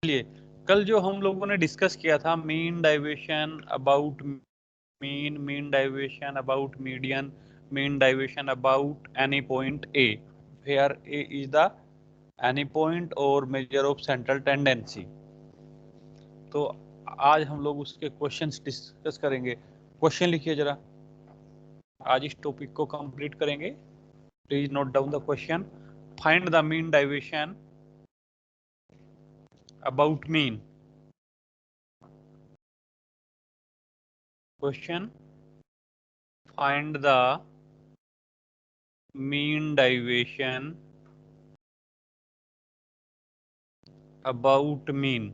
चलिए, कल जो हम लोगों ने डिस्कस किया था mean deviation about mean deviation about median, mean deviation about any point A, where A is the any point और मेजर ऑफ सेंट्रल टेंडेंसी। तो आज हम लोग उसके क्वेश्चंस डिस्कस करेंगे। क्वेश्चन लिखिए जरा, आज इस टॉपिक को कंप्लीट करेंगे। Please note down the question. Find the mean deviation about mean. Question, find the mean deviation about mean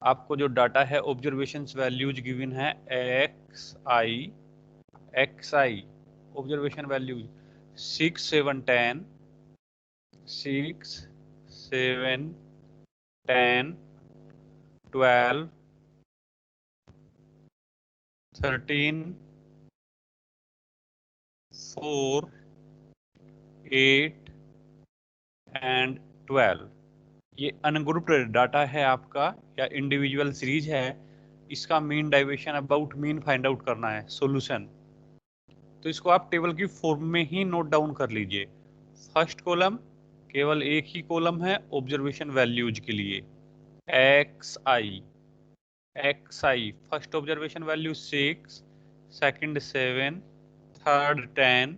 आपको जो डाटा है ऑब्जर्वेशंस वैल्यूज गिवन है x I observation values 6 7 10 6 7 10 12 13 4 8 and 12। ये अनग्रुप्ड डाटा है आपका या इंडिविजुअल सीरीज है। इसका mean deviation about mean find out करना है सॉल्यूशन। तो इसको आप टेबल की फॉर्म में ही नोट डाउन कर लीजिए। फर्स्ट कॉलम, केवल एक ही कॉलम है ऑब्जर्वेशन वैल्यूज के लिए, X I first observation value 6, second 7, third 10,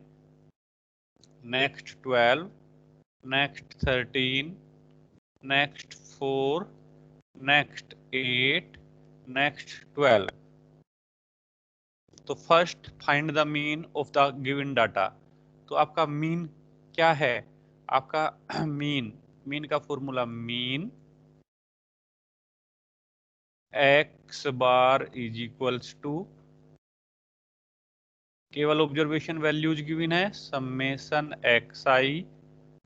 next 12, next 13, next 4, next 8, next 12। तो first find the mean of the given data. तो आपका मीन क्या है? आपका मीन का formula mean x bar is equals to, केवल ऑब्जर्वेशन वैल्यूज गिवन है, summation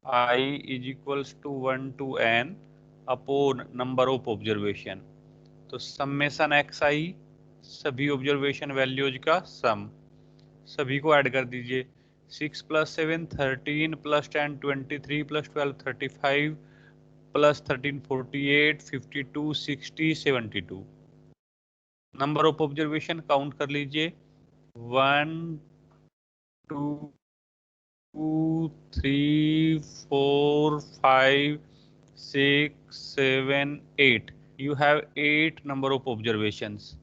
I is equals to 1 to n upon number of observation. तो summation आई सभी ऑब्जर्वेशन वैल्यूज का सम, सभी को ऐड कर दीजिए। 6 + 7 13 + 10 23 + 12 35 + 13 48 52 60 72। नंबर ऑफ ऑब्जर्वेशन काउंट कर लीजिए, 1 2 3 4 5 6 7 8। You have 8 number of observations.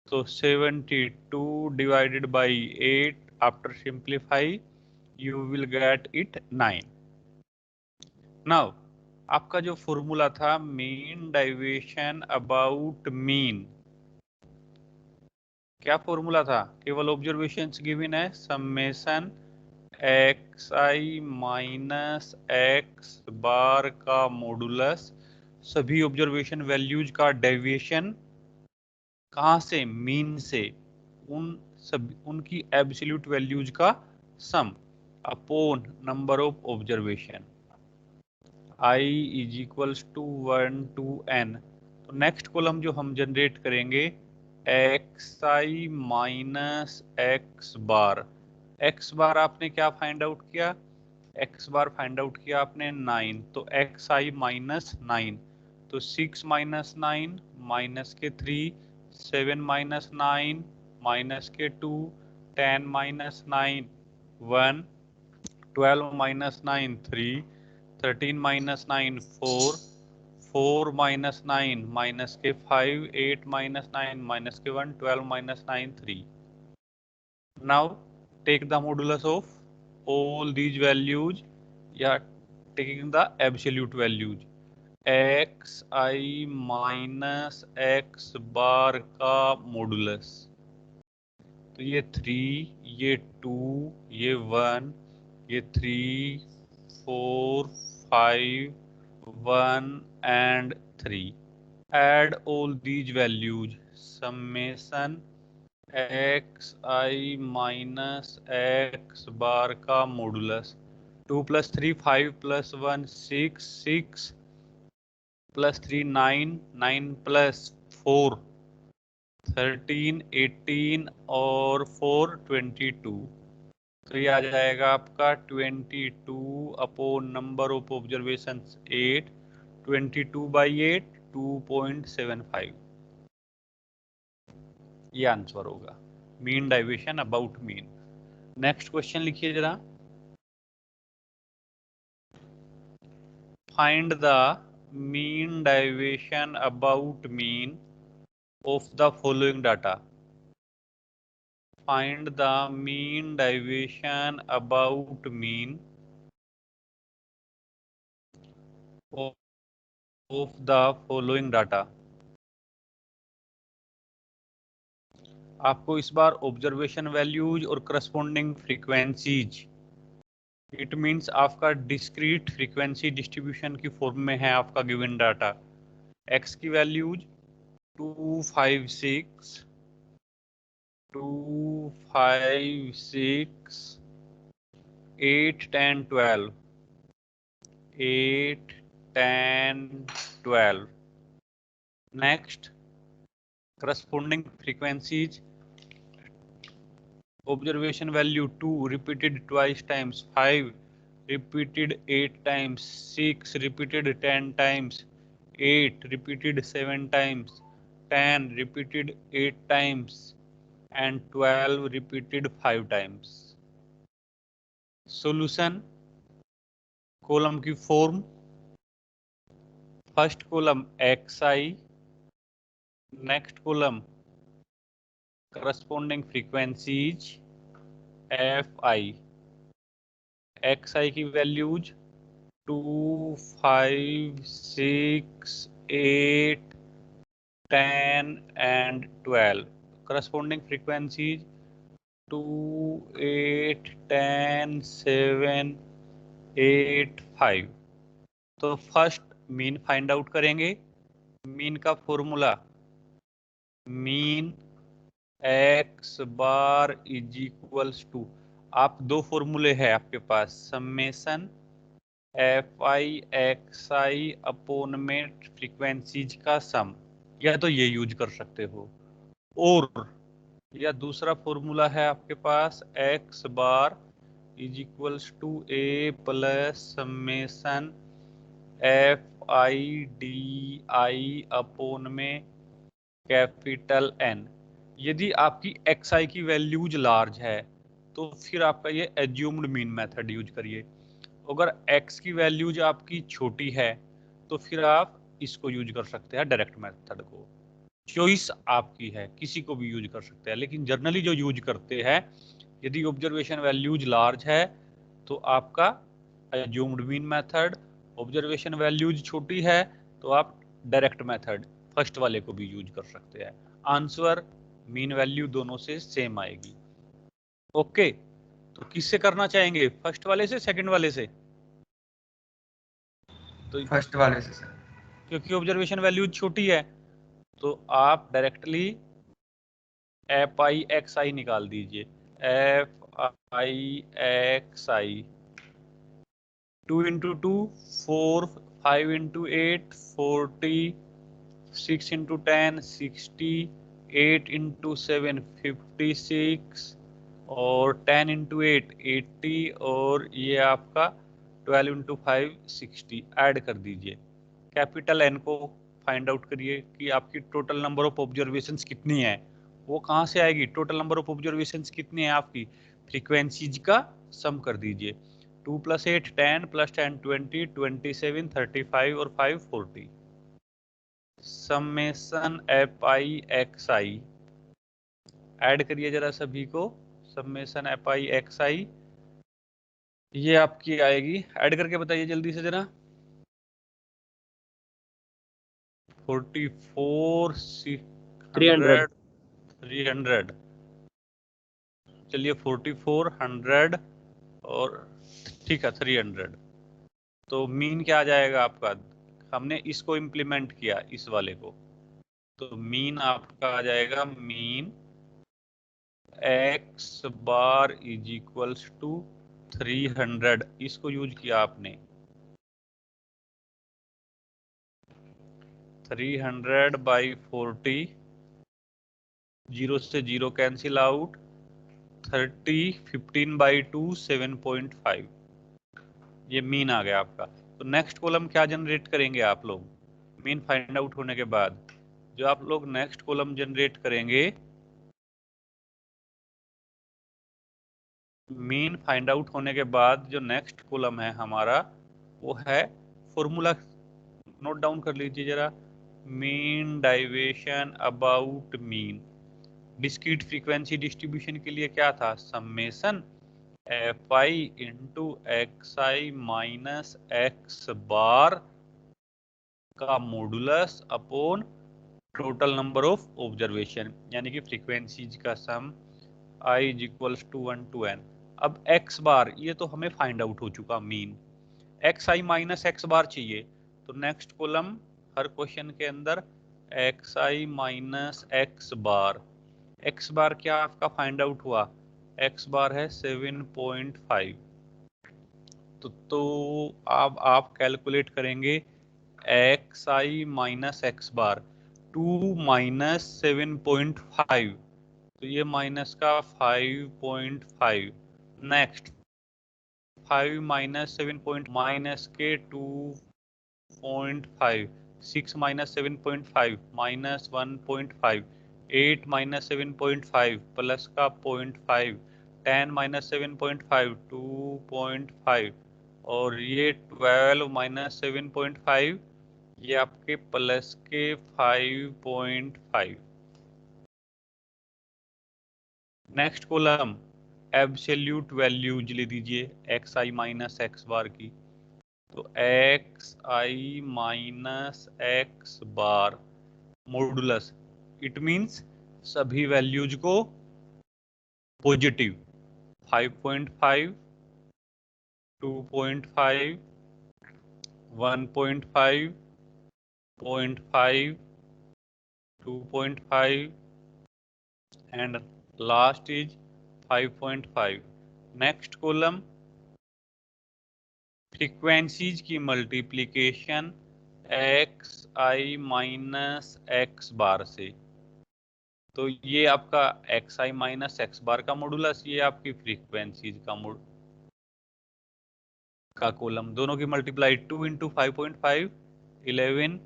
So 72 divided by 8, after simplify you will get it 9. Now आपका जो फॉर्मूला था मीन डाइवेशन अबाउट मीन, क्या फॉर्मूला था? केवल ऑब्जर्वेशंस गिवन है, समेशन एक्स आई माइनस एक्स बार का मॉडुलस सभी ऑब्जर्वेशन वैल्यूज का डेविएशन, कहाँ से? मीन से, उनकी एब्सोल्यूट वैल्यूज का sum upon number of observation. i is equals to 1 to n। तो नेक्स्ट कॉलम जो हम जनरेट करेंगे एक्स आई minus x bar. X bar आपने क्या फाइंड आउट किया? एक्स बार फाइंड आउट किया आपने 9, तो एक्स आई माइनस 9। तो 6 - 9 माइनस के 3, 7 - 9 माइनस के 2, 10 - 9 1, 12 - 9 3, 13 - 9 4, 4 - 9 माइनस के 5, 8 - 9 माइनस के 1, 12 - 9 3। Now take the modulus of all these values, या taking the absolute values, X I minus x bar का मॉडुलस। तो ये 3, ये 2, ये 1, ये 3 4 5 1 and 3। Add all these values, summation X I minus x bar का मॉडुलस। 2 + 3 5 + 1 6, 6 + 3 9, 9 + 4 13, 18 और 4 22। तो ये आ जाएगा आपका 22 अपॉन नंबर ऑफ ऑब्जर्वेशन 8, 22/8 2.75, ये आंसर होगा mean deviation about mean. Next question लिखिए जरा। Find the mean deviation about mean of the following data. Find the mean deviation about mean of the following data. आपको इस बार observation values और corresponding frequencies, it means आपका discrete frequency distribution की form में है आपका गिवन डाटा। एक्स की values 256 8 10 12 8 10 12। Next corresponding frequencies, observation value 2 repeated twice times, 5 repeated 8 times, 6 repeated 10 times, 8 repeated 7 times, 10 repeated 8 times, and 12 repeated 5 times. Solution, column की form, first column xi, next column corresponding frequencies fi, xi की values 2 5 6 8 10 and 12, corresponding frequencies 2 8 10 7 8 5। तो first mean find out करेंगे। Mean का formula mean x bar is equals to, आप दो फॉर्मूले हैं आपके पास, summation F I X I upon में फ्रीक्वेंसीज का सम, या तो ये यूज कर सकते हो, और या दूसरा फॉर्मूला है आपके पास X bar is equals to A plus summation F I D I upon में कैपिटल एन। यदि आपकी एक्स आई की वैल्यूज लार्ज है तो फिर आपका ये एज्यूम्ड मीन मेथड यूज करिए। अगर एक्स की वैल्यूज आपकी छोटी है तो फिर आप इसको यूज कर सकते हैं, डायरेक्ट मेथड को। चॉइस आपकी है, किसी को भी यूज कर सकते हैं, लेकिन जनरली जो यूज करते हैं, यदि ऑब्जर्वेशन वैल्यूज लार्ज है तो आपका assumed mean method, observation values छोटी है तो आप डायरेक्ट मेथड फर्स्ट वाले को भी यूज कर सकते हैं। आंसर मीन वैल्यू दोनों से सेम आएगी। ओके, तो किससे करना चाहेंगे, फर्स्ट वाले से सेकंड वाले से? तो फर्स्ट वाले से सर। क्योंकि ऑब्जर्वेशन वैल्यू छोटी है तो आप डायरेक्टली एफ आई एक्स आई निकाल दीजिए। F I X I 2 into 2 4, 5 into 8 40, 6 into 10 60, 8 into 7 56, और 10 इंटू 8 80, और ये आपका 12 इंटू 5 60। ऐड कर दीजिए, कैपिटल एन को फाइंड आउट करिए कि आपकी टोटल नंबर ऑफ ऑब्जर्वेशंस कितनी है। वो कहाँ से आएगी, टोटल नंबर ऑफ ऑब्जर्वेशंस कितनी है आपकी, फ्रीक्वेंसीज का सम कर दीजिए। 2 + 8 10 + 10 20 27 35 और 5 40। Summation F I X I, add करिए जरा सभी को। समेशन एफ आई एक्स आई ये आपकी आएगी, ऐड करके बताइए जल्दी से जरा। 44 600 300, चलिए 44 100 और ठीक है 300। तो मीन क्या आ जाएगा आपका, हमने इसको इम्प्लीमेंट किया इस वाले को, तो मीन आपका आ जाएगा mean x bar is equals to 300, इसको यूज किया आपने। 300/40, 0 से 0 कैंसिल आउट, 30, 15/2, 7.5, ये मीन आ गया आपका। तो नेक्स्ट कॉलम क्या जनरेट करेंगे आप लोग? मीन फाइंड आउट होने के बाद जो आप लोग नेक्स्ट कॉलम जनरेट करेंगे, मीन फाइंड आउट होने के बाद जो नेक्स्ट कॉलम है हमारा वो है फॉर्मूला, नोट डाउन कर लीजिए जरा। Mean deviation about mean, discrete frequency distribution के लिए क्या था? Summation F I into x I minus x bar का modulus upon total number of observation, यानी कि फ्रीक्वेंसीज का sum i is equals to 1 to n। अब x बार ये तो हमें फाइंड आउट हो चुका मीन, एक्स आई माइनस एक्स बार चाहिए, तो नेक्स्ट कॉलम हर क्वेश्चन के अंदर एक्स आई माइनस एक्स बार। एक्स बार क्या आपका फाइंड आउट हुआ? एक्स बार है 7.5। तो अब आप कैलकुलेट करेंगे एक्स आई माइनस एक्स बार, 2 माइनस 7.5, तो ये माइनस का 5.5। नेक्स्ट 5 माइनस 7 पॉइंट माइनस के 2.5, 6 माइनस 7.5 माइनस 1.5, 8 माइनस 7.5 प्लस का 0.5, 10 माइनस 7.5 2.5, और ये 12 माइनस 7.5 ये आपके प्लस के 5.5। नेक्स्ट कॉलम एब्सोल्यूट वैल्यूज ले दीजिए एक्स आई माइनस एक्स बार की, तो x I minus x bar modulus, it means सभी वैल्यूज को positive, 5.5, 2.5, 1.5, 0.5, 2.5 and last is 5.5। Next column frequencies की मल्टीप्लीकेशन एक्स आई माइनस एक्स बार से, तो ये आपका एक्स आई माइनस एक्स बार का मॉडुलस, ये आपकी फ्रीक्वेंसीज का कॉलम, दोनों की मल्टीप्लाई 2 इंटू 5.5 11,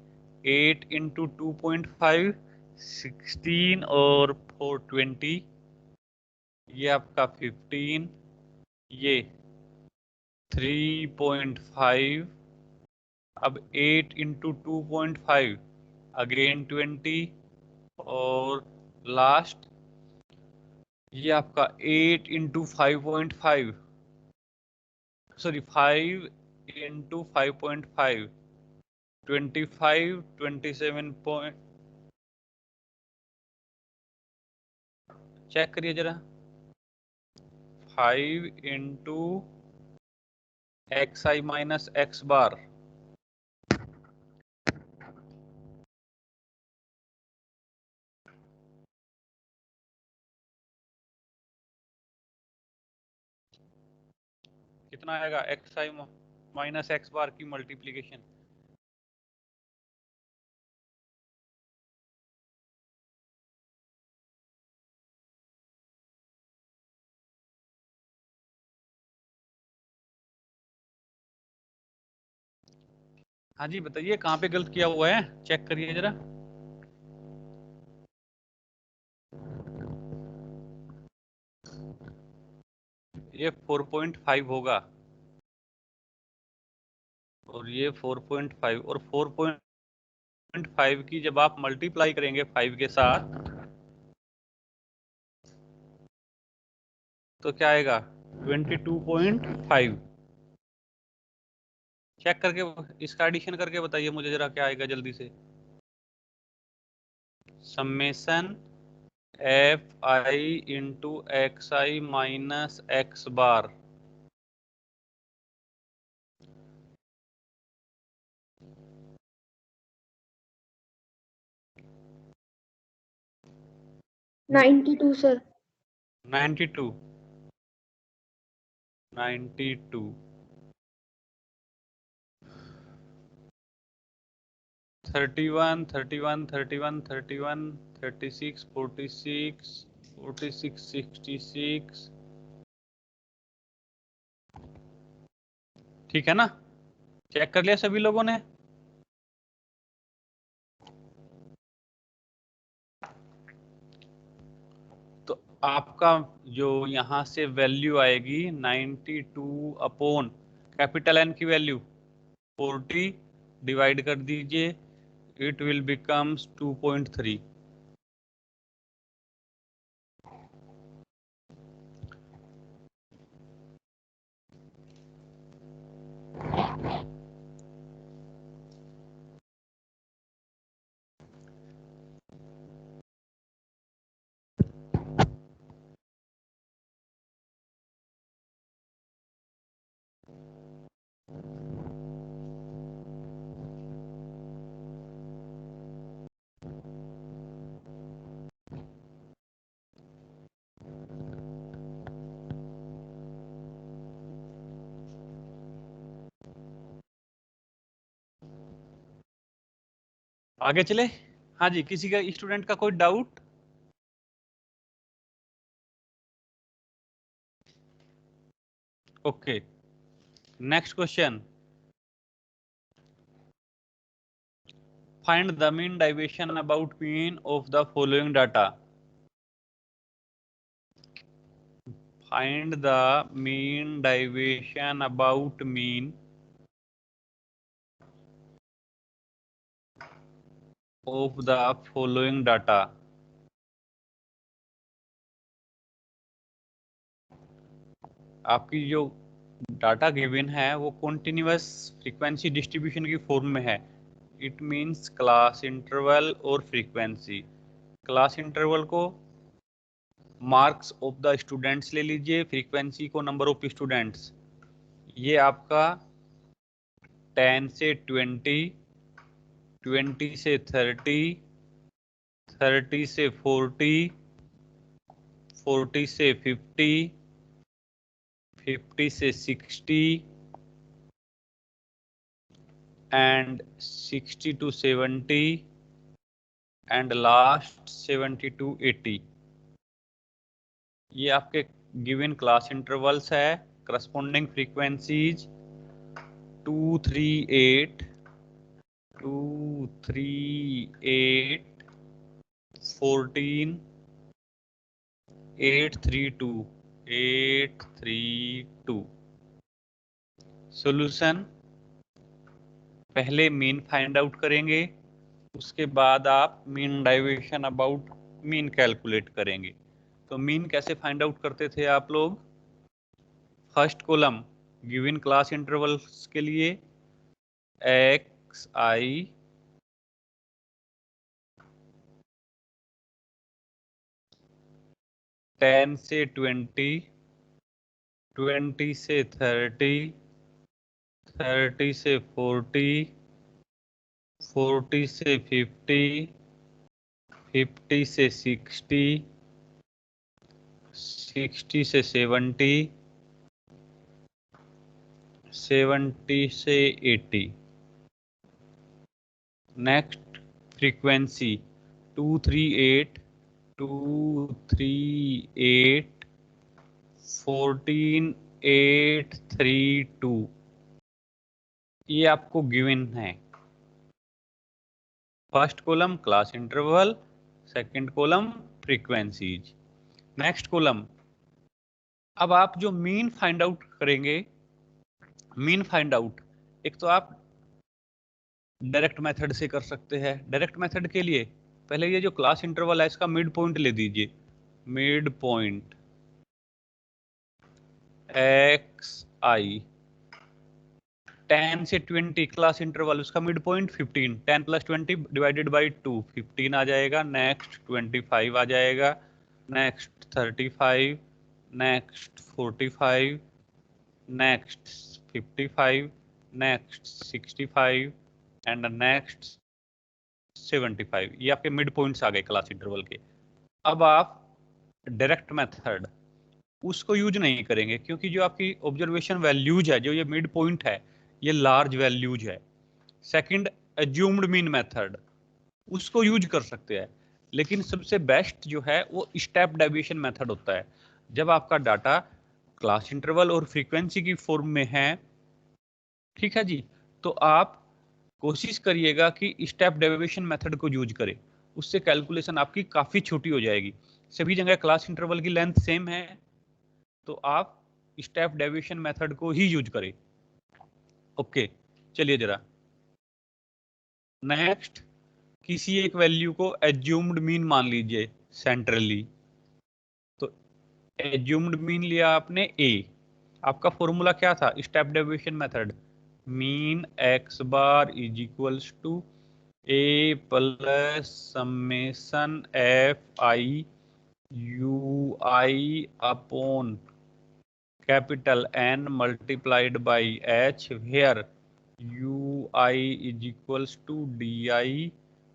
8 इंटू 2.5 16 और 4 20, ये आपका 15, ये 3.5, अब 8 इंटू 2.5 अगेन 20, और लास्ट ये आपका 8 into 5.5, sorry 5 into 5.5 25, 27 point, check करिए जरा, 5 इंटू एक्स आई माइनस एक्स बार, कितना आएगा एक्स आई माइनस एक्स बार की मल्टीप्लीकेशन? हाँ जी बताइए कहाँ पे गलत किया हुआ है, चेक करिए जरा। ये 4.5 होगा, और ये 4.5, और 4.5 की जब आप मल्टीप्लाई करेंगे 5 के साथ तो क्या आएगा 22.5। चेक करके इसका एडिशन करके बताइए मुझे जरा क्या आएगा जल्दी से। Summation F I into x I minus x bar, $92 sir. 92, 92, 31, 31, 31, 31, 36, 46, 46, 66, ठीक है ना? चेक कर लिया सभी लोगों ने? तो आपका जो यहाँ से वैल्यू आएगी 92 अपॉन कैपिटल एन की वैल्यू 40 डिवाइड कर दीजिए, इट विल बिकम्स 2.3। आगे चले? हाँ जी, किसी का स्टूडेंट का कोई doubt? Okay, next question, find the mean deviation about mean of the following data. Find the mean deviation about mean of the following data. आपकी जो डाटा गिवन है वो कॉन्टिन्यूअस फ्रीक्वेंसी डिस्ट्रीब्यूशन की फॉर्म में है। It means class interval और frequency. Class interval को marks of the students ले लीजिए, फ्रीक्वेंसी को नंबर ऑफ स्टूडेंट्स। ये आपका 10 से 20, 20 से 30, 30 से 40, 40 से 50, 50 से 60 and 60 to 70 and last 70 to 80। ये आपके गिवन क्लास इंटरवल्स है। Corresponding frequencies 238, 238, 14, 832, 832। सॉल्यूशन, पहले मीन फाइंड आउट करेंगे, उसके बाद आप mean deviation about mean calculate करेंगे। तो मीन कैसे फाइंड आउट करते थे आप लोग? First column given class intervals के लिए एक्स आई, टेन से 20, 20 से 30, 30 से 40, 40 से 50, 50 से 60, 60 से 70, 70 से 80। Next frequency 238, 238, 14832। ये आपको गिवन है। First column class interval, second column frequencies, next column. अब आप जो मीन फाइंड आउट करेंगे, मीन फाइंड आउट एक तो आप डायरेक्ट मेथड से कर सकते हैं। डायरेक्ट मेथड के लिए पहले ये जो क्लास इंटरवल है इसका मिड पॉइंट ले दीजिए। मिड पॉइंट एक्स आई, 10 से 20 क्लास इंटरवल, उसका mid point 15, 10 plus 20 divided by 2, 15 आ जाएगा। नेक्स्ट 25 आ जाएगा, next 35, next 45, next 55, next 65 and next 75। ये आपके मिड पॉइंट्स आ गए क्लास इंटरवल के। अब आप डायरेक्ट मेथड उसको यूज नहीं करेंगे, क्योंकि जो आपकी ऑब्जर्वेशन वैल्यूज है, जो ये मिड पॉइंट है, ये लार्ज वैल्यूज है। सेकंड एज्यूम्ड मीन मेथड, उसको यूज कर सकते हैं। लेकिन सबसे बेस्ट जो है वो स्टेप डेविएशन मेथड होता है। जब आपका डाटा क्लास इंटरवल और फ्रीक्वेंसी की फॉर्म में है, ठीक है जी, तो आप कोशिश करिएगा कि स्टेप डेविएशन मेथड को यूज करें, उससे कैलकुलेशन आपकी काफी छोटी हो जाएगी। सभी जगह क्लास इंटरवल की लेंथ सेम है, तो आप स्टेप डेविएशन मेथड को ही यूज करें। ओके, चलिए जरा नेक्स्ट, किसी एक वैल्यू को एज्यूम्ड मीन मान लीजिए सेंट्रली। तो एज्यूम्ड मीन लिया आपने ए, आपका फॉर्मूला क्या था step deviation method, mean x bar is equals to A plus summation F I you i upon capital N multiplied by H, where UI is equals to DI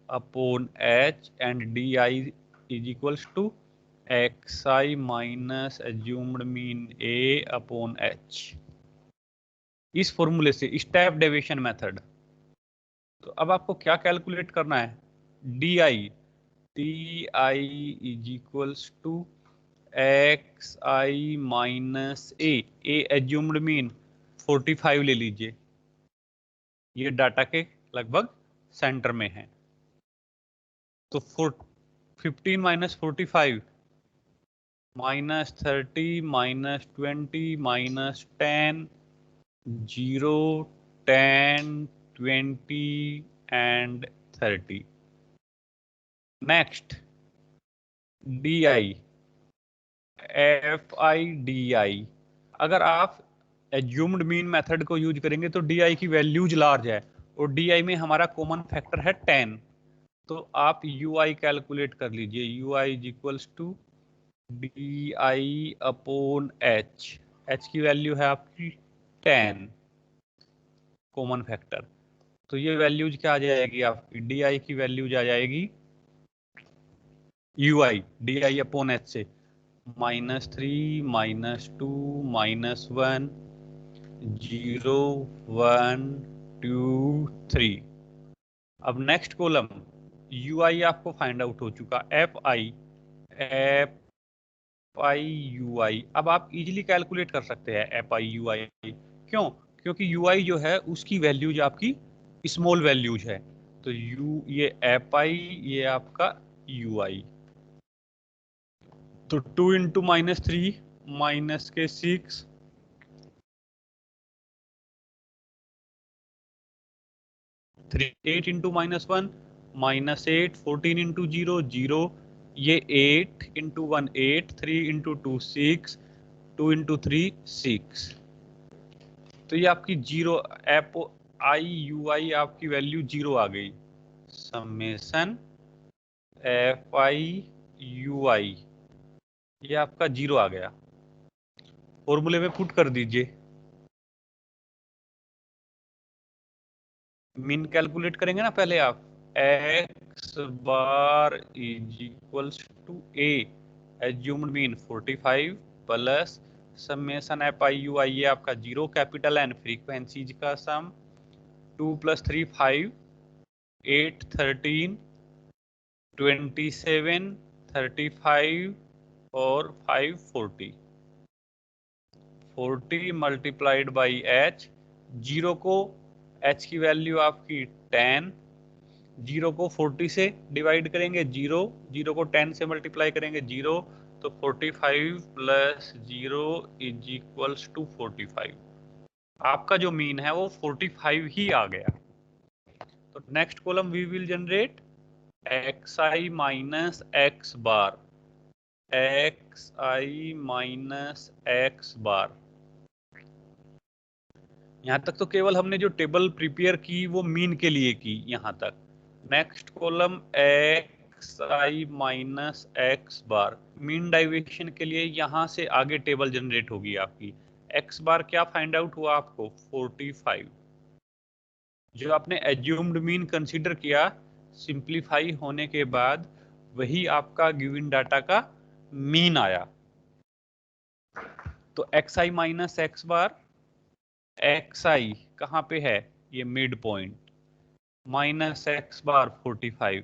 upon H and DI is equals to XI minus assumed mean A upon H। इस फॉर्मूले से step deviation method, तो अब आपको क्या calculate करना है, DI is equals to x I minus A, assumed mean 45 ले लीजिए, ये डाटा के लगभग सेंटर में है। तो 15 minus 45 minus 30 minus 20 minus 10, 0 10 20 and 30। Next D I F I D आई, अगर आप एज्यूम्ड मीन मेथड को यूज करेंगे तो डी आई की वैल्यूज लार्ज है और डी आई में हमारा कॉमन फैक्टर है 10, तो आप यू आई कैलकुलेट कर लीजिए, u i is equals to d I upon h, h की वैल्यू है आपकी 10 कॉमन फैक्टर, तो ये वैल्यूज क्या आ जाएगी आपकी, डी आई की वैल्यूज आ जाएगी you I D I upon H से -3 -2 -1 0 1 2 3। अब नेक्स्ट कॉलम यू आई आपको फाइंड आउट हो चुका, एफ आई यू आई, अब आप इजीली कैलकुलेट कर सकते हैं एफ आई यू आई। क्यों? क्योंकि यू आई जो है उसकी वैल्यूज आपकी स्मॉल वैल्यूज है, तो यू ये एफ आई, ये आपका यू आई, तो 2 इंटू -3 माइनस के 6, 8 इंटू -1 -8, 14 इंटू 0 0, ये 8 इंटू 1 8, 3 इंटू 2 6, 2 इंटू 3 6, तो ये आपकी जीरो एफ आई यू आई आपकी वैल्यू 0 आ गई, summation F I you I ये आपका 0 आ गया, फॉर्मूले में पुट कर दीजिए, मीन कैलकुलेट करेंगे ना पहले आप, X bar is equals to A assumed mean 45 plus summation F I you I, ये आपका 0 कैपिटल एन फ्रीक्वेंसीज का सम, 2 + 3 5, 8 13 27 35 और 5 40, 40 मल्टीप्लाइड बाई एच, 0 को h की वैल्यू आपकी 10, 0 को 40 से डिवाइड करेंगे 0, 0 को 10 से मल्टीप्लाई करेंगे 0, तो 45 + 0 इज इक्वल्स टू 45, आपका जो मीन है वो 45 ही आ गया। तो next column we will generate xi minus x bar, xi minus x bar, यहाँ तक तो केवल हमने जो टेबल प्रिपेयर की वो मीन के लिए की यहाँ तक। नेक्स्ट कॉलम एक्स आई माइनस एक्स बार, मीन डाइवेशन के लिए यहाँ से आगे टेबल जनरेट होगी आपकी। एक्स बार क्या फाइंड आउट हुआ आपको 45, जो आपने एज्यूम्ड मीन कंसीडर किया, सिंप्लीफाई होने के बाद वही आपका गिवन डाटा का मीन आया। तो एक्स आई माइनस एक्स बार, एक्स आई कहाँ पे है, ये मिड पॉइंट, माइनस एक्स बार 45,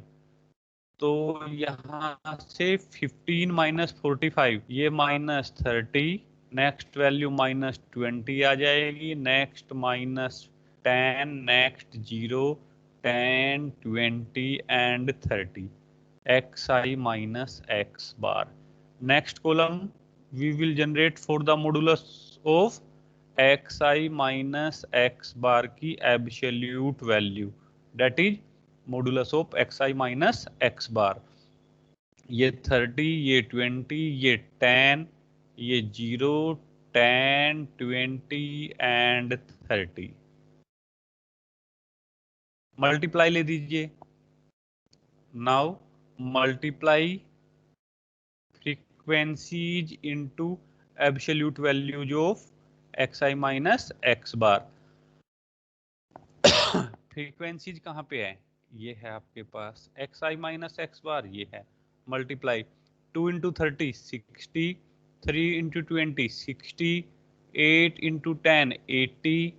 तो यहाँ से 15 माइनस 45, ये माइनस 30, नेक्स्ट वैल्यू माइनस 20 आ जाएगी, next minus 10, next 0, 10, 20 and 30, xi minus x bar. Next column we will generate for the modulus of xi minus x bar की absolute value, that is modulus of xi minus x bar. ये 30, ये 20, ये 10, ये 0, 10, 20 and 30. Multiply ले दीजिए. Now multiply frequencies into absolute values of xi minus x bar. frequencies कहाँ पे है? ये है आपके पास xi minus x bar, ये है. Multiply 2 into 30 60, 3 into 20 60, 8 into 10 80,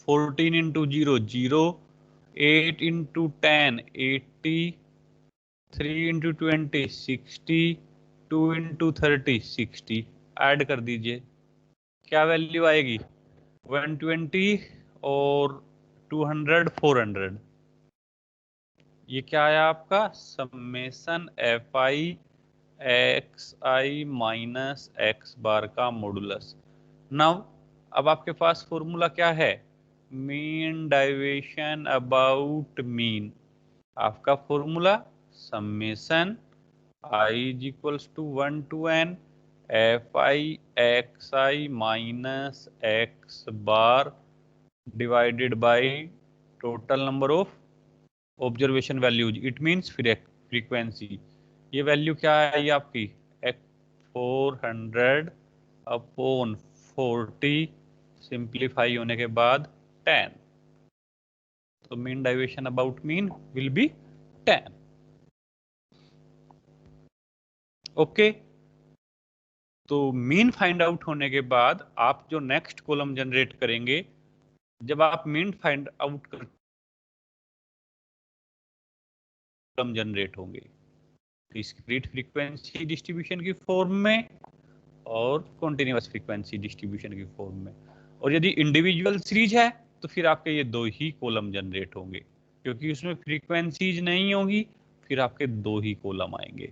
14 into 0 0, 8 into 10 80, 3 into 20 60, 2 into 30 60. Add कर दीजिए, क्या वैल्यू आएगी? 120 और 200 400. ये क्या आया आपका? Summation F I X I minus x bar का मॉडुलस. नाउ अब आपके पास फॉर्मूला क्या है? Mean deviation about mean. आपका formula summation i is equals to 1 to n fi xi minus x bar divided by total number of observation values. It means frequency. ये value क्या है ये आपकी? 400 अपॉन 40 सिंप्लीफाई होने के बाद 10. तो mean deviation about mean will be 10. Okay. तो मीन फाइंड आउट होने के बाद आप जो नेक्स्ट कॉलम जनरेट करेंगे, जब आप मीन फाइंड आउट कर कॉलम जनरेट होंगे डिस्क्रीट फ्रीक्वेंसी डिस्ट्रीब्यूशन की फॉर्म में और कॉन्टिन्यूअस फ्रीक्वेंसी डिस्ट्रीब्यूशन की फॉर्म में. और यदि इंडिविजुअल सीरीज है तो फिर आपके ये दो ही कॉलम जनरेट होंगे, क्योंकि उसमें फ्रीक्वेंसीज नहीं होगी. फिर आपके दो ही कॉलम आएंगे,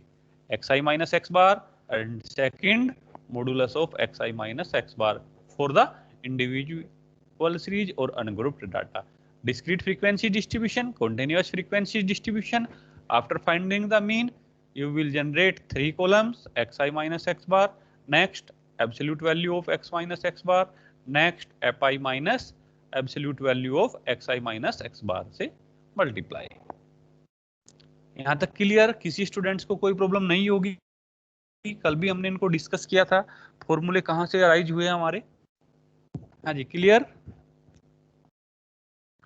xi minus x bar and second modulus of xi minus x bar for the individual series or ungrouped data. Discrete frequency distribution, continuous frequency distribution. After finding the mean, you will generate three columns, xi minus x bar, next absolute value of x minus x bar, next fi minus absolute value of xi minus x bar से multiply. यहाँ तक clear? किसी students को कोई problem नहीं होगी? कल भी हमने इनको डिस्कस किया था, फॉर्मूले कहां से अराइज हुए हमारे. हाँ जी, clear?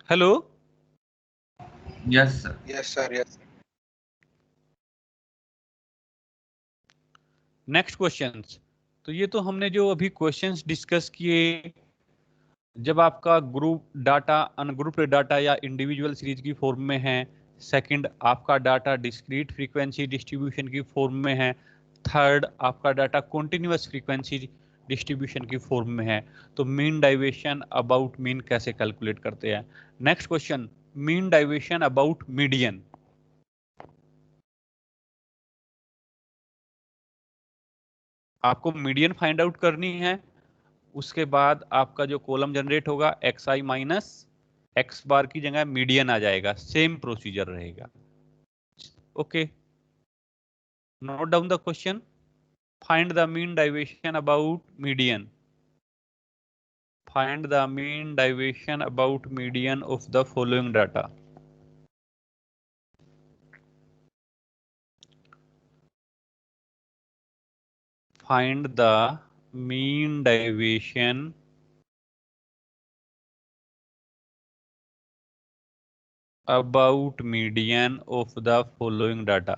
Hello. Yes sir. Yes sir. Yes. Next questions. तो ये तो हमने जो अभी क्वेश्चंस डिस्कस किए, जब आपका ग्रुप डाटा अनग्रुप्ड डाटा या इंडिविजुअल सीरीज की फॉर्म में है, सेकंड आपका डाटा डिस्क्रीट फ्रीक्वेंसी डिस्ट्रीब्यूशन की फॉर्म में है, थर्ड आपका डाटा कॉन्टिन्यूअस फ्रीक्वेंसी डिस्ट्रीब्यूशन की फॉर्म में है, तो मीन डाइवेशन अबाउट मीन कैसे कैलकुलेट करते हैं? Next question, mean deviation about median. आपको मीडियन फाइंड आउट करनी है. उसके बाद आपका जो कॉलम जनरेट होगा xi माइनस एक्स बार की जगह मीडियन आ जाएगा. सेम प्रोसीजर रहेगा. Okay, note down the question. Find the mean deviation about median. Find the mean deviation about median of the following data. Find the mean deviation about median of the following data.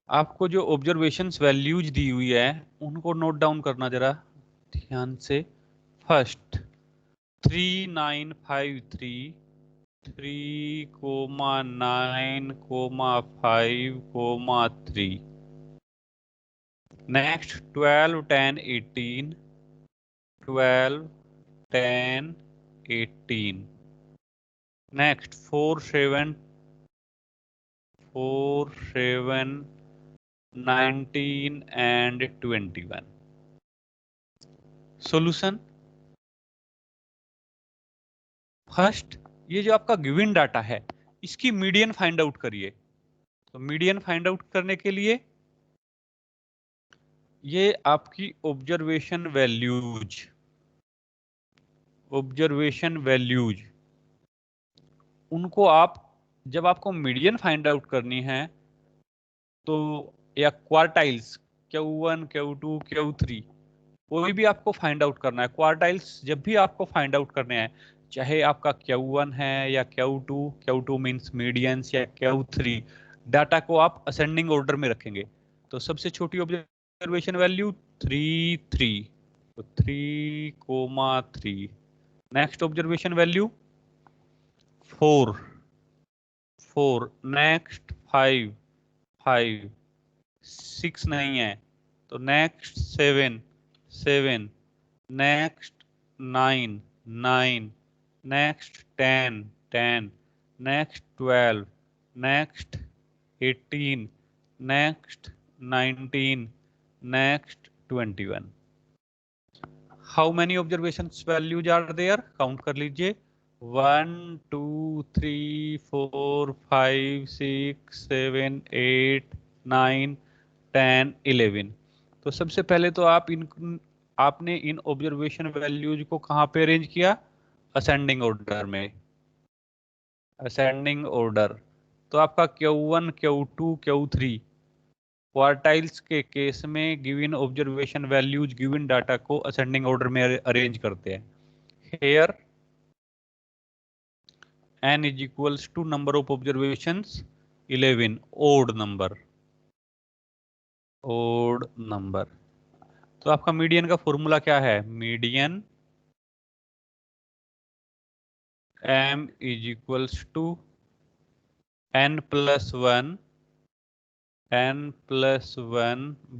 आपको जो observations values दी हुई है उनको note down करना जरा ध्यान से. First 3953 3,9,5,3. Next 12, 10, 18. 12, 10, 18. Next 4, 7, 4, 7, 19 and 21. Solution. First, ये जो आपका गिवन डाटा है इसकी मीडियन फाइंड आउट करिए। तो मीडियन फाइंड आउट करने के लिए ये आपकी ऑब्जर्वेशन वैल्यूज उनको आप, जब आपको मीडियन फाइंड आउट करनी है तो, या क्वार्टाइल्स Q1, Q2, Q3 कोई भी आपको फाइंड आउट करना है, क्वार्टाइल्स जब भी आपको फाइंड आउट करने हैं, चाहे आपका Q1 है या Q2 मींस मीडियंस, या Q3, डाटा को आप असेंडिंग ऑर्डर में रखेंगे। तो सबसे छोटी ऑब्जर्वेशन वैल्यू 3, 3, तो 3,3। Next observation value 4, 4। नेक्स्ट 5, 5। 6 नहीं है तो next 7, 7। Next 9, 9। Next 10, 10। Next 12। Next 18। Next 19। नेक्स्ट 21। How many observations values are there? Count कर लीजिए। 1, 2, 3, 4, 5, 6, 7, 8, 9, 10, 11। तो सबसे पहले तो आपने इन ऑब्जर्वेशन वैल्यूज को कहाँ पे अरेंज किया? असेंडिंग ऑर्डर में। असेंडिंग ऑर्डर तो आपका Q1, Q2, Q3 क्वार्टाइल्स के केस में given observation values given data को असेंडिंग ऑर्डर में अरेंज करते हैं। Here n is equals to number of observations 11, odd number। तो आपका मीडियन का फॉर्मूला क्या है? Median m is equals to n plus 1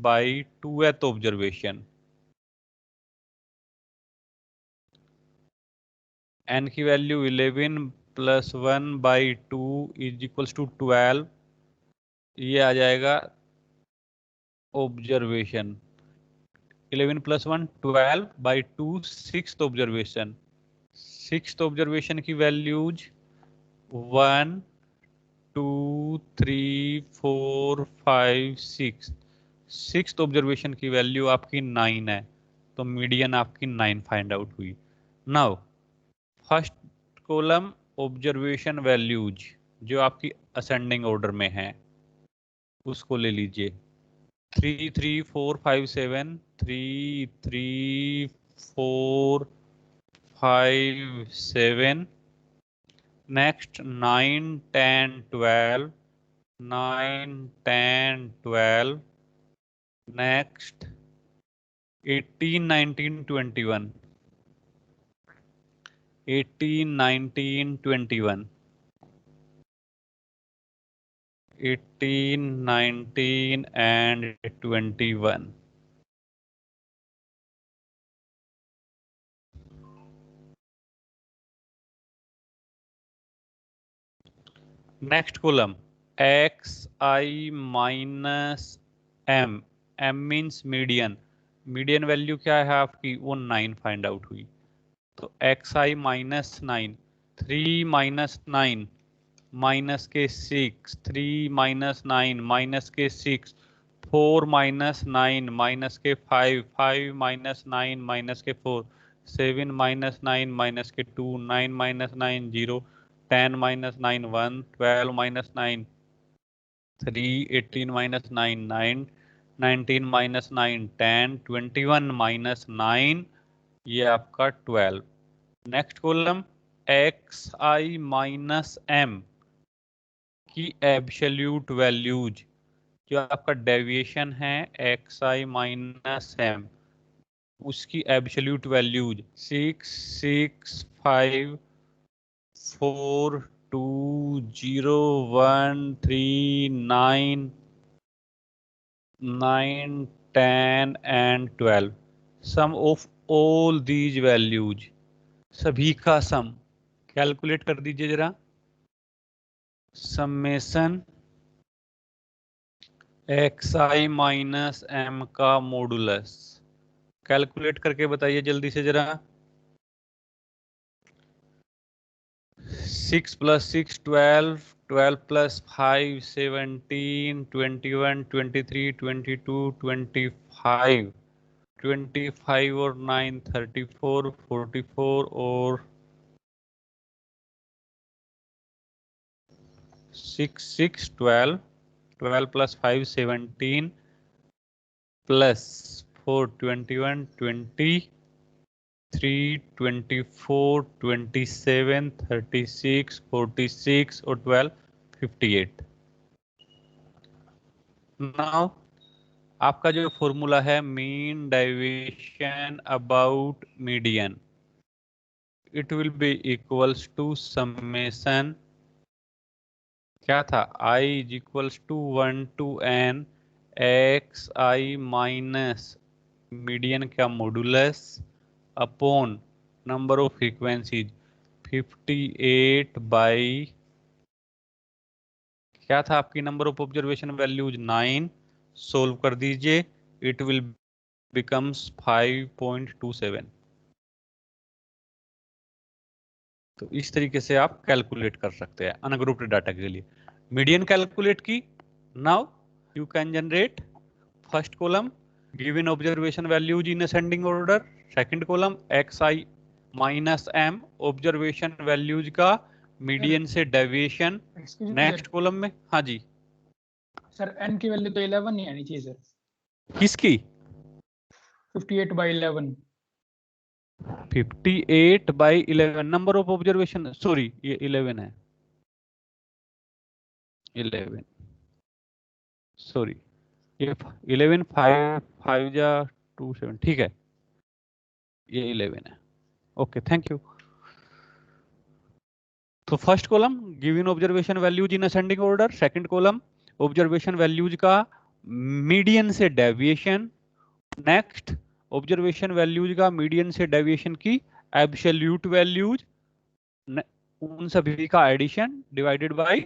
by 2th observation. n की value 11 plus 1 by 2 is equals to 12। ये आ जाएगा observation. 11 plus 1 12 by 2 sixth observation. Sixth observation की values 1, 2, 3, 4, 5, 6। Sixth observation की वैल्यू आपकी 9 है, तो मीडियन आपकी 9 फाइंड आउट हुई। Now first column observation values जो आपकी असेंडिंग ऑर्डर में है उसको ले लीजिए। 3, 3, 4, 5, 7। 3, 3, 4, 5, 7। Next 9, 10, 12। 9, 10, 12। Next 18, 19, 21। 18, 19, 21। 18, 19 and 21। Next column xi minus m। m means median. Median value क्या है आपकी? वो 9 फाइंड आउट हुई। तो xi माइनस 9। 3 माइनस 9 माइनस के 6। 3 माइनस 9 माइनस के 6। 4 माइनस 9 माइनस के 5। 5 माइनस 9 माइनस के 4। 7 माइनस 9 माइनस के 2। 9 minus 9 0। 10 minus 9 1। 12 minus 9 3। 18 minus 9 9। 19 minus 9 10। 21 minus 9 ये आपका 12। Next column xi minus m की एब्सोल्यूट वैल्यूज जो आपका डेविएशन है xi माइनस m उसकी absolute values 6, 6, 5, 4, 2, 0, 1, 3, 9, 9, 10 and 12. Sum of all these values, सभी का सम कैलकुलेट कर दीजिए जरा। समेशन xi माइनस m का मॉडुलस कैलकुलेट करके बताइए जल्दी से जरा। 6 + 6 12, 12 + 5 17, 21, 23, 22, 25, 25 और 9 34, 44 और 6, 6 12, 12 + 5 17 plus 4 21, 23, 24, 27, 36, 46 और 12 58। नाउ आपका जो फॉर्मूला है mean deviation about median, it will be equals to summation क्या था i is equals to 1 to n X I minus median का modulus upon number of frequencies 58 by क्या था आपकी number of observation values 9। Solve कर दीजिए, it will becomes 5.27। तो इस तरीके से आप कैलकुलेट कर सकते हैं अनग्रुप्ड डाटा के लिए। मीडियन कैलकुलेट की। Now you can generate first column given observation values in ascending order, second column xi minus m observation values का मीडियन से डेविएशन। नेक्स्ट कॉलम में हाँ जी सर n की वैल्यू तो 11 ही आनी चाहिए सर। किसकी 58/11। 58/11 नंबर ऑफ ऑब्जर्वेशन, सॉरी ये 11 है, 11 सॉरी ये 11 5 5 जा 2 7 ठीक है, ये 11 है। Okay thank you. तो first column given observation values in ascending order, second column observation values का मीडियन से डेविएशन, नेक्स्ट ऑब्जर्वेशन वैल्यूज का मीडियन से डेविएशन की एब्सोल्यूट वैल्यूज, उन सभी का addition divided by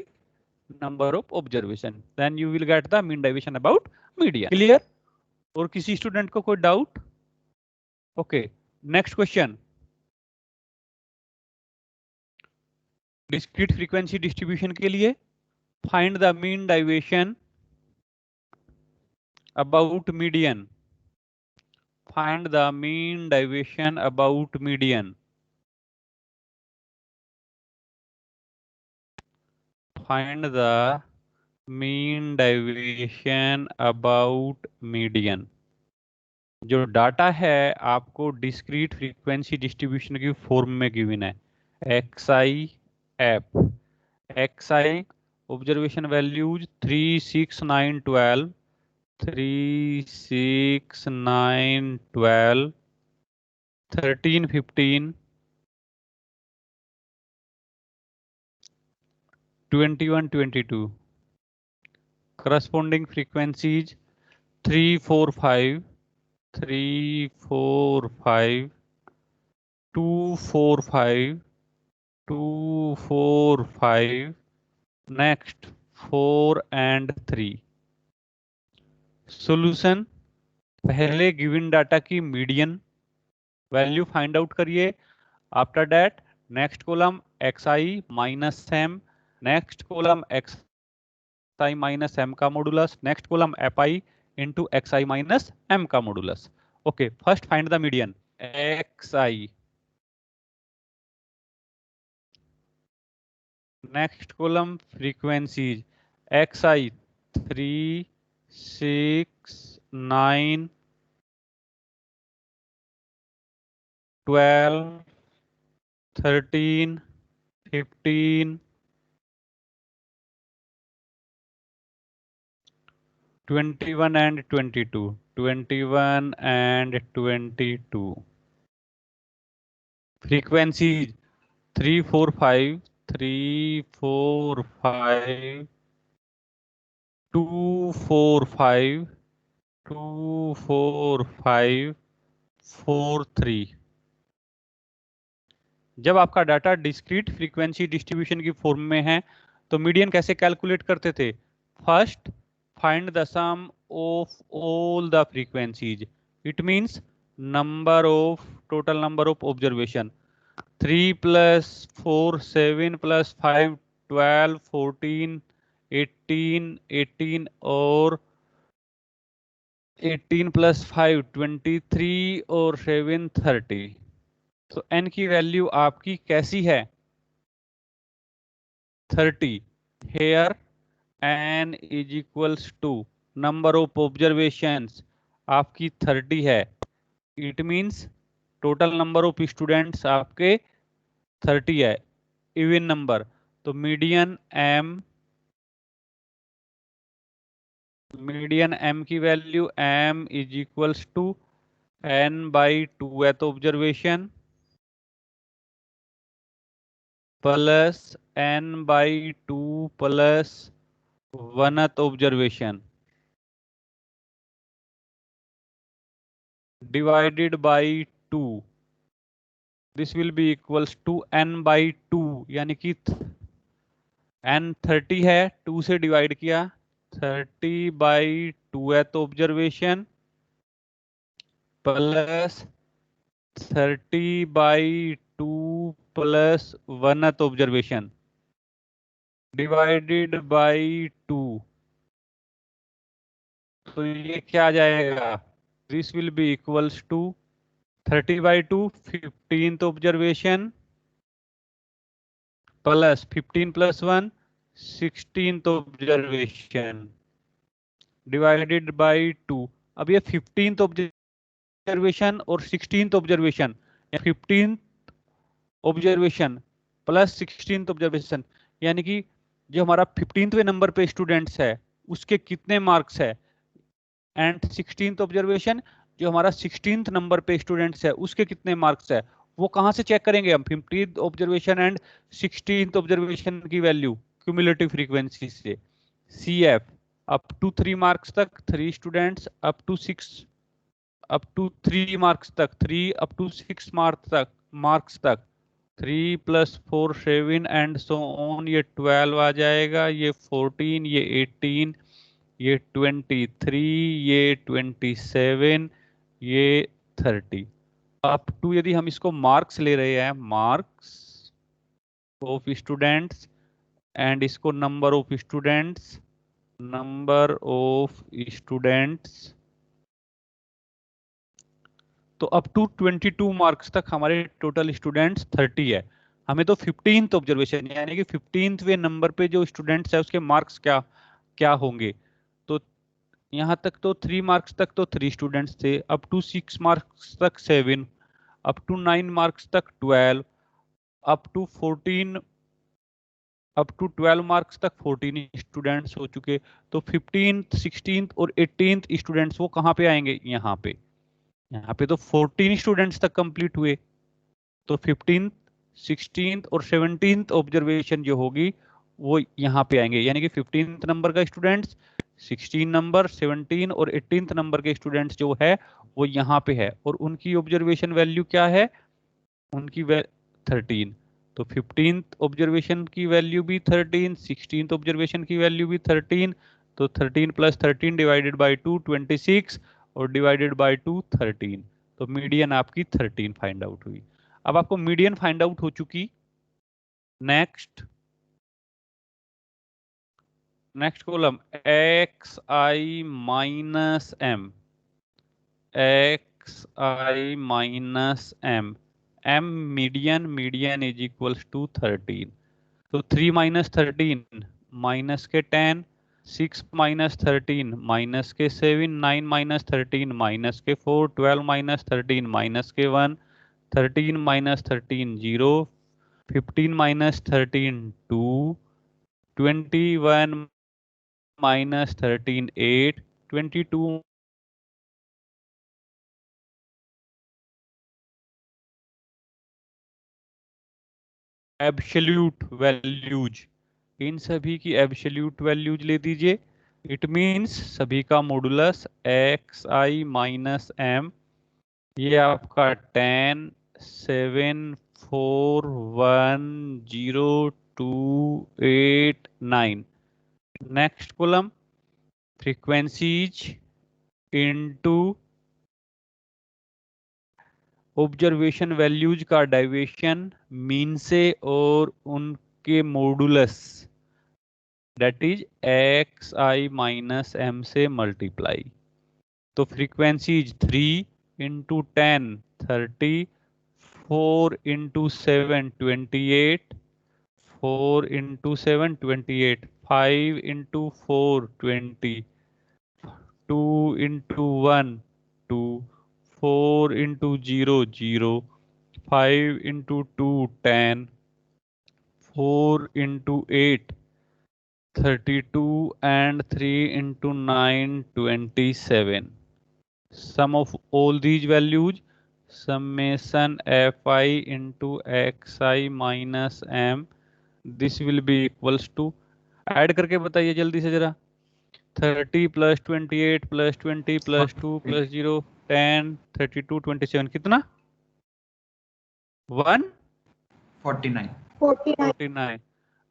number of observation, then you will get the mean deviation about median. Clear? और किसी स्टूडेंट को कोई doubt? Okay next question, discrete frequency distribution के लिए find the mean deviation about median, find the mean deviation about median, find the mean deviation about median. जो data है आपको discrete frequency distribution की फॉर्म में given है, xi F, xi observation values 3 6 9 12, 3 6 9 12, 13 15, 21 22, corresponding frequencies 3 4 5, 3 4 5, 2 4 5, 2 4 5, next 4 and 3। Solution, पहले given data की median value find out करिए, after that next column xi minus m, next column xi minus m का modulus, next column fi into xi minus m का modulus. Okay first find the median xi, next column frequencies xi 3 6 9 12 13 15 21 and 22, 21 and 22. Frequencies 3, 4, 5, 3, 4, 5, 2, 4, 5, 2, 4, 5, 4, 3. जब आपका data discrete frequency distribution की form में है तो median कैसे calculate करते थे? First, find the sum of all the frequencies. It means total number of observation. 3 + 4 7 + 5 12 14 18 18 और 18 + 5 23 और 7 30. तो n की वैल्यू आपकी कैसी है? 30. Here n is equals to number of observations आपकी 30 है. It means total number of students आपके 30 है, इवन नंबर. तो मीडियन m की value m is equals to n/2th observation plus n/2 plus 1th observation divided by 2. This will be equals to n/2, यानी कि n 30 है, 2 से divide किया, 30/2th observation plus 30/2 plus 1th observation divided by 2. तो ये क्या आ जाएगा? This will be equals to 30/2 15th observation plus 15 + 1 16th observation divided by 2. अब ये 15th ऑब्जर्वेशन और 16th observation, 15th observation plus 16th observation, यानी कि जो हमारा 15वें नंबर पे स्टूडेंट्स है उसके कितने मार्क्स है, एंड 16th ऑब्जर्वेशन जो हमारा 16th नंबर पे स्टूडेंट्स है उसके कितने मार्क्स है. वो कहां से चेक करेंगे हम? 15th observation and 16th observation की वैल्यू क्यूमुलेटिव फ्रीक्वेंसी से. CF अप टू 3 मार्क्स तक 3 स्टूडेंट्स, अप टू 3 मार्क्स तक 3, अप टू 6 मार्क्स तक 3 + 4 7 एंड सो ऑन. ये 12 आ जाएगा, ये 14, ये 18, ये 23, ये 27, ये 30. अप टू यदि हम इसको मार्क्स ले रहे हैं, मार्क्स ऑफ स्टूडेंट्स, एंड इसको नंबर ऑफ स्टूडेंट्स, तो अप टू 22 मार्क्स तक हमारे टोटल स्टूडेंट्स 30 है. हमें तो 15th ऑब्जर्वेशन यानी कि 15वें नंबर पे जो स्टूडेंट्स है उसके मार्क्स क्या क्या होंगे. तो यहाँ तक तो 3 मार्क्स तक तो 3 स्टूडेंट्स थे, अप टू 6 मार्क्स तक 7, अप टू 9 मार्क्स तक 12, अप टू 12 मार्क्स तक 14 स्टूडेंट्स हो चुके. तो 15th 16th और 18th स्टूडेंट्स वो कहाँ पे आएंगे? यहाँ पे तो 14 स्टूडेंट्स तक कंप्लीट हुए. तो 15th 16th और 17th ऑब्जर्वेशन जो होगी वो यहाँ पे आएंगे, यानी कि 15th नंबर का स्टूडेंट्स, 16 नंबर, 17 और 18th नंबर के स्टूडेंट्स जो है वो यहाँ पे है, और उनकी ऑब्जर्वेशन वैल्यू क्या है? उनकी 13. तो 15th ऑब्जर्वेशन की वैल्यू भी 13, 16th ऑब्जर्वेशन की वैल्यू भी 13. तो 13 + 13 डिवाइडेड बाय 2 26 और डिवाइडेड बाय 2 13. तो मीडियन आपकी 13 फाइंड आउट हुई. अब आपको मीडियन फाइंड आउट हो चुकी. Next column xi minus m, m median is equals to 13. तो 3 - 13 माइनस के 10, 6 - 13 माइनस के 7, 9 - 13 माइनस के 4, 12 - 13 माइनस के 1, 13 - 13 0, 15 - 13 2, 21 - 13 8, 22 एब्सोल्यूट वैल्यूज, इन सभी की एब्सोल्यूट वैल्यूज ले दीजिए। इट मींस सभी का मॉडुलस एक्स आई माइनस एम, ये आपका 10 7 4 1 0 2 8 9। Next column frequencies into observation values का डाइवेशन मीन से और उनके modulus that is x I minus m से मल्टीप्लाई। तो frequencies 3 into 10 30, 4 into 7 28, 4 into 7 28, 5 into 4 20, 2 into 1 2, 4 into 0 0, 5 into 2 10, 4 into 8 32, and 3 into 9 27. Sum of all these values, summation fi into xi minus m, this will be equals to, add करके बताइए जल्दी से जरा, 30 plus 28 plus 20 plus 2 plus 0 10 32 27 कितना 49 149।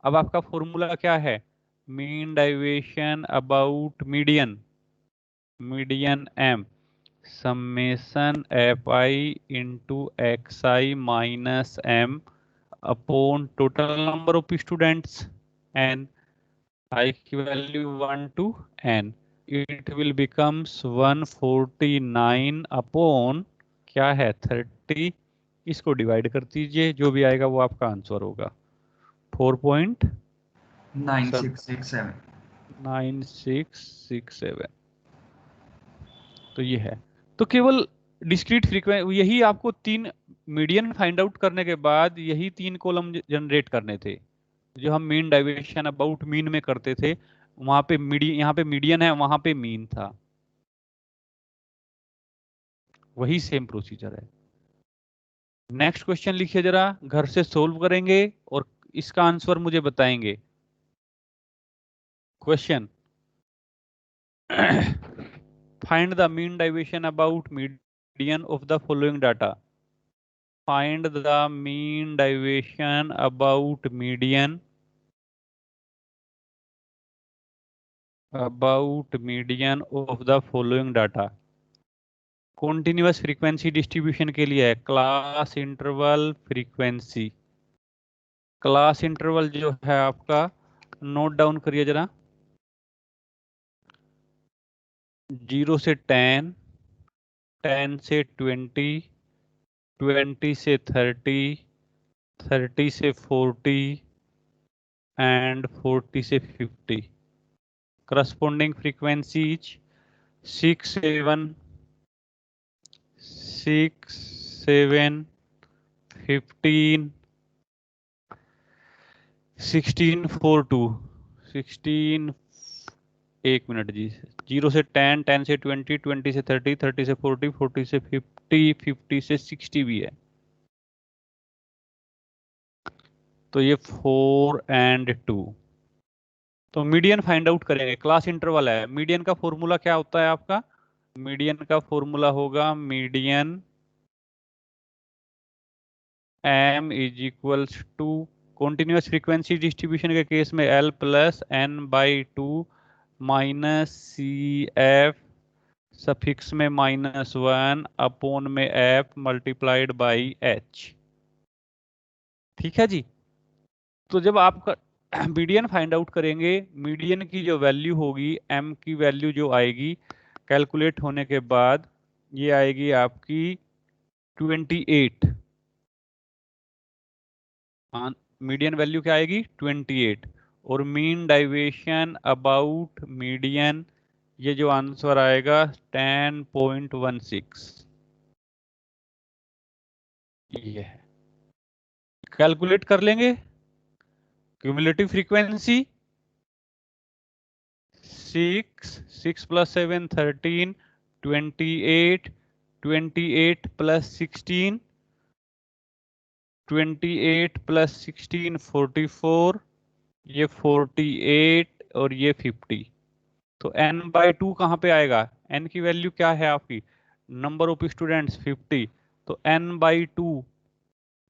अब आपका formula क्या है, mean deviation about median, median M, summation F I into x I minus M upon total number of students N, I की value 1 to n, it will becomes 149 upon क्या है 30, इसको divide कर दीजिए, जो भी आएगा वो आपका आंसर होगा 4.9667। 9667। तो ये है। तो केवल डिस्क्रीट फ्रीक्वेंसी, यही आपको तीन मीडियन फाइंड आउट करने के बाद यही तीन कॉलम जनरेट करने थे जो हम मीन डाइवेशन अबाउट मीन में करते थे। वहां पे मीडियन, यहाँ पे मीडियन है, वहां पे मीन था, वही सेम प्रोसीजर है। नेक्स्ट क्वेश्चन लिखिए जरा, घर से सोल्व करेंगे और इसका आंसर मुझे बताएंगे। Question find the mean deviation about median of the following data. Find the mean deviation about median of the following data. Continuous frequency distribution के लिए है class interval frequency. Class interval जो है आपका, नोट डाउन करिए जरा, 0 से 10, 10 से 20, 20 से 30, 30 से 40 एंड 40 से 50। करस्पॉन्डिंग फ्रीक्वेंसीज 6 7, 6 7, 15, 16 4 2, 16, एक मिनट जी, 0 से 10, 10 से 20, 20 से 30, 30 से 40, 40 से 50, 50 से 60 भी है। तो ये 4 and 2। तो मीडियन फाइंड आउट करेंगे, क्लास इंटरवल है। मीडियन का फॉर्मूला क्या होता है आपका, मीडियन का फॉर्मूला होगा median m is equals to, continuous frequency distribution के केस में L plus n/2 minus c f suffix में -1 अपॉन में f मल्टीप्लाइड बाई h। ठीक है जी। तो जब आपका मीडियन फाइंड आउट करेंगे, मीडियन की जो वैल्यू होगी, m की वैल्यू जो आएगी कैलकुलेट होने के बाद, ये आएगी आपकी 28। मीडियन वैल्यू क्या आएगी 28, और मीन डाइवेशन अबाउट मीडियन, ये जो आंसर आएगा 10.16। ये है, कैलकुलेट कर लेंगे cumulative frequency 6 plus 7 13, 28, 28 plus 16, 28 plus 16 44, ये 48 और ये 50। तो n/2 कहाँ पे आएगा? n की वैल्यू क्या है आपकी? नंबर ऑफ स्टूडेंट्स 50, तो n/2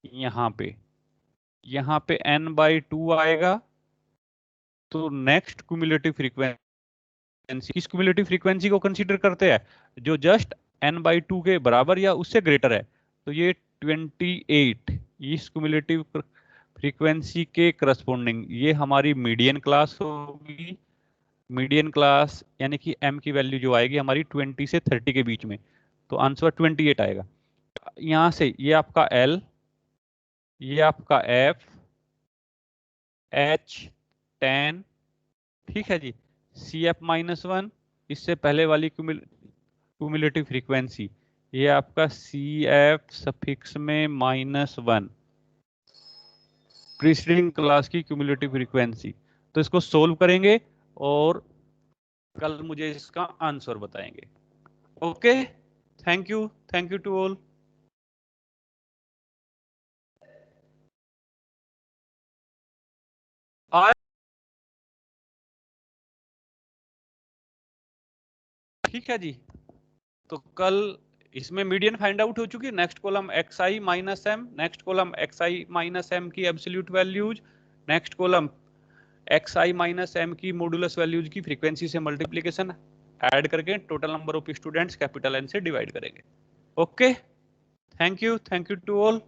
यहाँ पे n/2 आएगा। तो नेक्स्ट क्यूमुलेटिव फ्रीक्वेंसी, किस क्यूमुलेटिव फ्रीक्वेंसी को कंसीडर करते हैं? जो जस्ट n/2 के बराबर या उससे ग्रेटर है। तो ये 28 इस क्यूमुलेटिव फ्रीक्वेंसी के करस्पॉन्डिंग ये हमारी मीडियन क्लास होगी। मीडियन क्लास यानी कि m की वैल्यू जो आएगी हमारी 20 से 30 के बीच में, तो आंसर 28 आएगा। यहां से ये आपका L, ये आपका F, H 10, ठीक है जी। CF-1 इससे पहले वाली क्यूमुलेटिव फ्रीक्वेंसी, ये आपका CF सफिक्स में -1 प्रीसीडिंग क्लास की क्यूमुलेटिव फ्रीक्वेंसी। तो इसको सोल्व करेंगे और कल मुझे इसका आंसर बताएंगे। Okay, thank you to all. ठीक है जी, तो कल इसमें मीडियन फाइंड आउट हो चुकी है। Next column xi minus M, next column xi minus M की absolute values, next column xi minus M की मॉडुलस वैल्यूज की फ्रीक्वेंसी से मल्टीप्लीकेशन ऐड करके total number of students capital N से divide करेंगे। Okay, thank you to all.